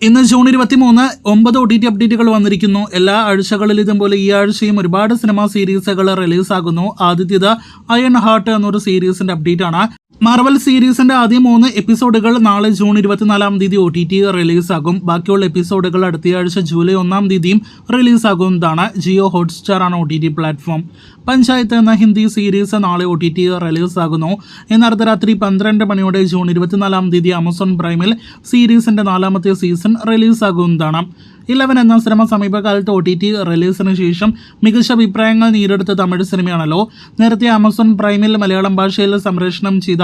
ഇന്ന് June 23 9 OTT അപ്ഡേറ്റുകൾ വന്നിരിക്കുന്നു. എല്ലാ ആഴ്ചകളിലും ഇതുപോലെ ഈ ആഴ്ചയും ഒരുപാട് സിനിമാ സീരീസുകൾ റിലീസാകുന്നു. ആദ്യത്തേത് അയൺ ഹാർട്ട് എന്നൊരു സീരീസിന്റെ അപ്ഡേറ്റ് ആണ്. മാർവൽ സീരീസിന്റെ ആദ്യ 3 എപ്പിസോഡുകൾ നാളെ ജൂൺ 24 OTT റിലീസാകും. ബാക്കിയുള്ള എപ്പിസോഡുകൾ അടുത്തയാഴ്ച ജൂലൈ 1 റിലീസാകുന്നതാണ്. ജിയോ ഹോട്ട്സ്റ്റാർ ആണ് OTT പ്ലാറ്റ്ഫോം. പഞ്ചായത്ത് എന്ന ഹിന്ദി സീരീസ് നാളെ OTT റിലീസാകുന്നു. ഇന്ന് അർദ്ധരാത്രി 12 മണിയോടെ ജൂൺ 24 ആമസോൺ പ്രൈമിൽ സീരീസിന്റെ 4ാമത്തെ സീസൺ റിലീസാകുന്നതാണ്. 11 എന്ന സിനിമ സമീപകാലത്ത് OTT റിലീസിന് ശേഷം മികച്ച അഭിപ്രായങ്ങൾ നേടിയെടുത്ത തമിഴ് സിനിമയാണല്ലോ. നേരത്തെ ആമസോൺ പ്രൈമിൽ മലയാളം ഭാഷയിൽ സംപ്രേഷണം ചെയ്ത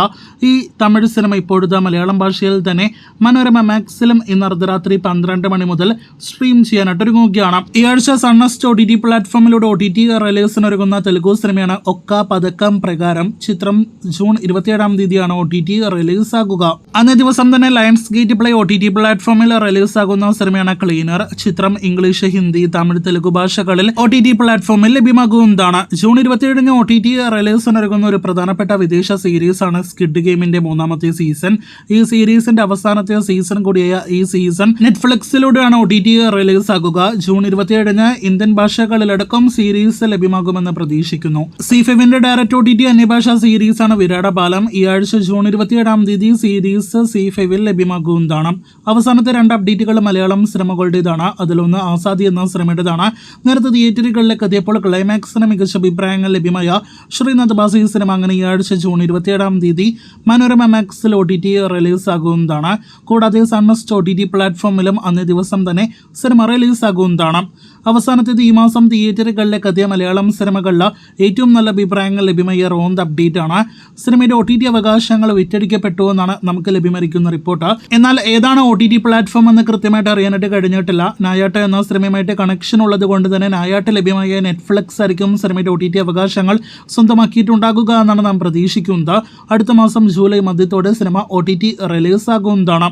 ഈ തമിഴ് സിനിമ ഇപ്പോഴത്തെ മലയാളം ഭാഷയിൽ തന്നെ മനോരമ മാക്സിലും ഇന്ന് അർദ്ധരാത്രി 12 മണി മുതൽ സ്ട്രീം ചെയ്യാനായിട്ടൊരുങ്ങുകയാണ്. ഈ ആഴ്ച സൺനെക്സ്റ്റ് OTT പ്ലാറ്റ്ഫോമിലൂടെ OTT റിലീസിനൊരുങ്ങുന്ന തെലുഗു സിനിമയാണ് ഒക്ക പതക്കം പ്രകാരം. ചിത്രം ജൂൺ 27 OTT റിലീസാകുക. അന്നേ ദിവസം തന്നെ ലയൺസ് ഗേറ്റ് പ്ലേ OTT പ്ലാറ്റ്ഫോമിൽ റിലീസാകുന്ന സിനിമയാണ് ക്ലീനർ. ചിത്രം ഇംഗ്ലീഷ്, ഹിന്ദി, തമിഴ്, തെലുഗു ഭാഷകളിൽ OTT പ്ലാറ്റ്ഫോമിൽ ലഭ്യമാകുന്നതാണ്. ജൂൺ 27 OTT റിലീസിനൊരുങ്ങുന്ന ഒരു പ്രധാനപ്പെട്ട വിദേശ സീരീസാണ് സ്ക്വിഡ് ഗെയിമിന്റെ 3ാമത്തെ സീസൺ. ഈ സീരീസിന്റെ അവസാനത്തെ സീസൺ കൂടിയായ ഈ സീസൺ നെറ്റ്ഫ്ലിക്സിലൂടെയാണ് OTT റിലീസാകുക. ജൂൺ 27 ഇന്ത്യൻ ഭാഷകളിലടക്കം സീരീസ് ലഭ്യമാകുമെന്ന് പ്രതീക്ഷിക്കുന്നു. C5ന്റെ ഡയറക്റ്റ് OTT അന്യഭാഷാ സീരീസാണ് വിരാടപാലം. ഈ ആഴ്ച ജൂൺ 27 സീരീസ് C5ൽ ലഭ്യമാകുന്നതാണ്. അവസാനത്തെ 2 അപ്ഡേറ്റുകൾ മലയാളം സിനിമകളുടേതാണ്. അതിലൊന്ന് ആസാദി എന്ന സിനിമയുടേതാണ്. നേരത്തെ തിയേറ്ററുകളിലേക്ക് എത്തിയപ്പോൾ ക്ലൈമാക്സിന് മികച്ച അഭിപ്രായങ്ങൾ ലഭ്യമായ ശ്രീനാഥ് ബാസി സിനിമ അങ്ങനെ ഈ ആഴ്ച ജൂൺ 27 മനോരമ മാക്സിൽ OTT റിലീസാകുന്നതാണ്. കൂടാതെ സൺനെക്സ്റ്റ് OTT പ്ലാറ്റ്ഫോമിലും അന്നേ ദിവസം തന്നെ സിനിമ റിലീസാകുന്നതാണ്. അവസാനത്തേത് ഈ മാസം തിയേറ്ററുകളിലേക്ക് എത്തിയ മലയാളം സിനിമകളിൽ ഏറ്റവും നല്ല അഭിപ്രായങ്ങൾ ലഭ്യമായ റോന്ത് അപ്ഡേറ്റ് ആണ്. സിനിമയുടെ OTT അവകാശങ്ങൾ വിറ്റഴിക്കപ്പെട്ടു എന്നാണ് നമുക്ക് ലഭ്യമായിരിക്കുന്ന റിപ്പോർട്ട്. എന്നാൽ ഏതാണ് OTT പ്ലാറ്റ്ഫോം എന്ന് കൃത്യമായിട്ട് അറിയാനായിട്ട് കഴിഞ്ഞിട്ടില്ല. നായാട്ട് എന്ന സിനിമയുമായിട്ട് കണക്ഷൻ ഉള്ളത് കൊണ്ട് തന്നെ നായാട്ട് ലഭ്യമായ നെറ്റ്ഫ്ലിക്സ് ആയിരിക്കും സിനിമയുടെ OTT അവകാശങ്ങൾ സ്വന്തമാക്കിയിട്ടുണ്ടാകുക എന്നാണ് നാം പ്രതീക്ഷിക്കുന്നത്. അടുത്ത മാസം ജൂലൈ മധ്യത്തോടെ സിനിമ OTT റിലീസാകുന്നതാണ്.